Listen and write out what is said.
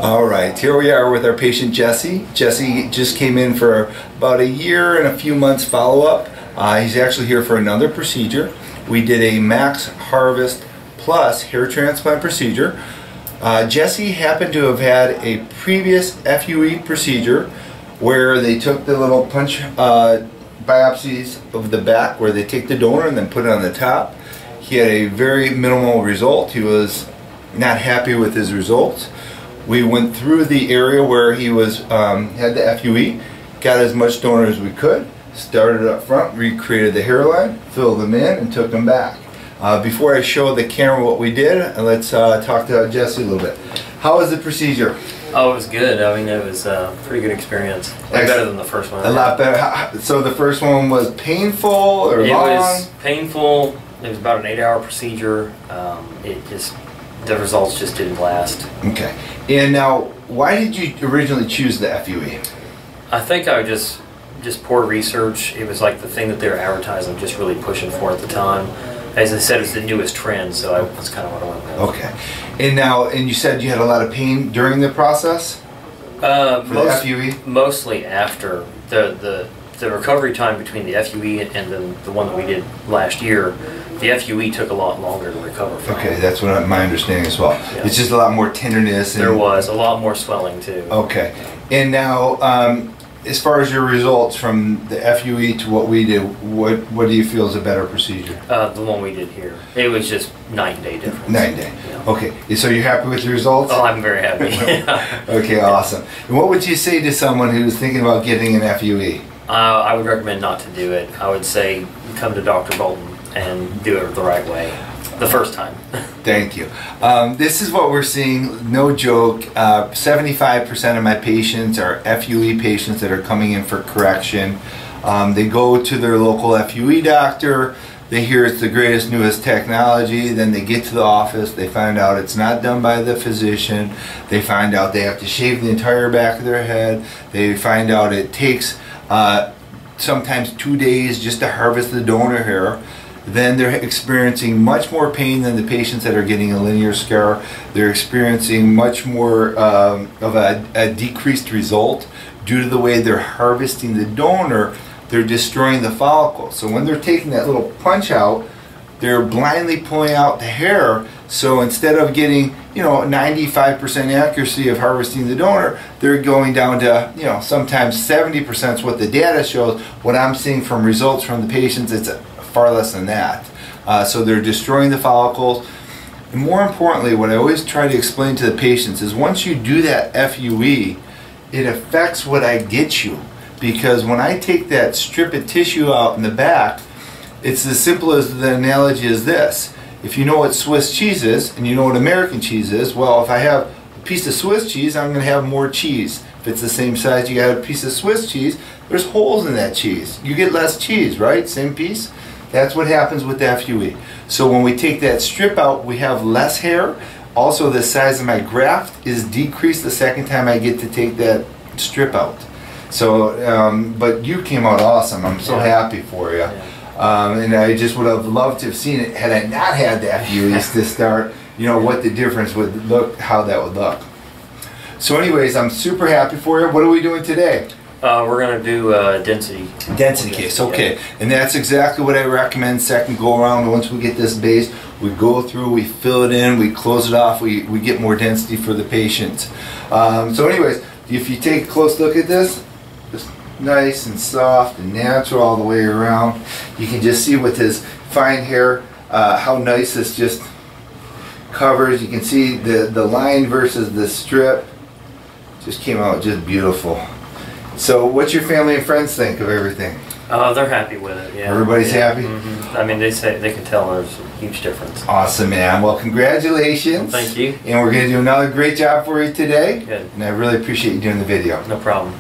All right, here we are with our patient Jesse. Jesse just came in for about a year and a few months follow-up. He's actually here for another procedure. We did a max harvest plus hair transplant procedure. Jesse happened to have had a previous FUE procedure where they took the little punch biopsies of the back where they take the donor and then put it on the top. He had a very minimal result. He was not happy with his results. We went through the area where he was had the FUE, got as much donor as we could, started up front, recreated the hairline, filled them in, and took them back. Before I show the camera what we did, let's talk to Jesse a little bit. How was the procedure? Oh, it was good. I mean, it was a pretty good experience. Way better than the first one. A lot better. So the first one was painful or long? It was painful. It was about an 8-hour procedure. The results just didn't last. Okay. And now, why did you originally choose the FUE? I think I just poor research. It was like the thing that they were advertising, just really pushing for at the time. As I said, it was the newest trend, so that's kind of what I went with. Okay. And now, and you said you had a lot of pain during the process? For the FUE? Mostly after. The recovery time between the FUE and the one that we did last year, the FUE took a lot longer to recover from. Okay, that's what my understanding as well. Yeah. It's just a lot more tenderness. There was a lot more swelling too. Okay. And now, as far as your results from the FUE to what we did, what do you feel is a better procedure? The one we did here. It was just night and day difference. Night and day. Yeah. Okay. So you're happy with the results? Oh, I'm very happy. Okay, awesome. And what would you say to someone who's thinking about getting an FUE? I would recommend not to do it. I would say come to Dr. Bolton and do it the right way the first time. Thank you. This is what we're seeing, no joke. 75% of my patients are FUE patients that are coming in for correction. They go to their local FUE doctor, they hear it's the greatest, newest technology, then they get to the office, they find out it's not done by the physician, they find out they have to shave the entire back of their head, they find out it takes sometimes 2 days just to harvest the donor hair. Then they're experiencing much more pain than the patients that are getting a linear scar. They're experiencing much more of a decreased result due to the way they're harvesting the donor. They're destroying the follicle. So when they're taking that little punch out, they're blindly pulling out the hair. So instead of getting 95% accuracy of harvesting the donor, they're going down to sometimes 70% is what the data shows. What I'm seeing from results from the patients, it's far less than that. So they're destroying the follicles. And more importantly, what I always try to explain to the patients is once you do that FUE, it affects what I get you. Because when I take that strip of tissue out in the back, it's as simple as the analogy is this. If you know what Swiss cheese is and you know what American cheese is, well, if I have a piece of Swiss cheese, I'm going to have more cheese. If it's the same size, you got a piece of Swiss cheese, there's holes in that cheese. You get less cheese, right? Same piece. That's what happens with the FUE. So when we take that strip out, we have less hair. Also, the size of my graft is decreased the second time I get to take that strip out. So, but you came out awesome. I'm so happy for you. And I just would have loved to have seen it had I not had the FUEs to start, what the difference would look, how that would look. So anyways, I'm super happy for you. What are we doing today? We're going to do density. Density case, okay. And that's exactly what I recommend second go around. Once we get this base, we go through, we fill it in, we close it off, we get more density for the patient. So anyways, if you take a close look at this, it's nice and soft and natural all the way around. You can just see with his fine hair how nice this just covers. You can see the line versus the strip just came out just beautiful. So what's your family and friends think of everything? They're happy with it, yeah. Everybody's happy? Mm-hmm. I mean, they say they can tell there's a huge difference. Awesome, man. Well, congratulations. Well, thank you. And we're going to do another great job for you today. Good. And I really appreciate you doing the video. No problem.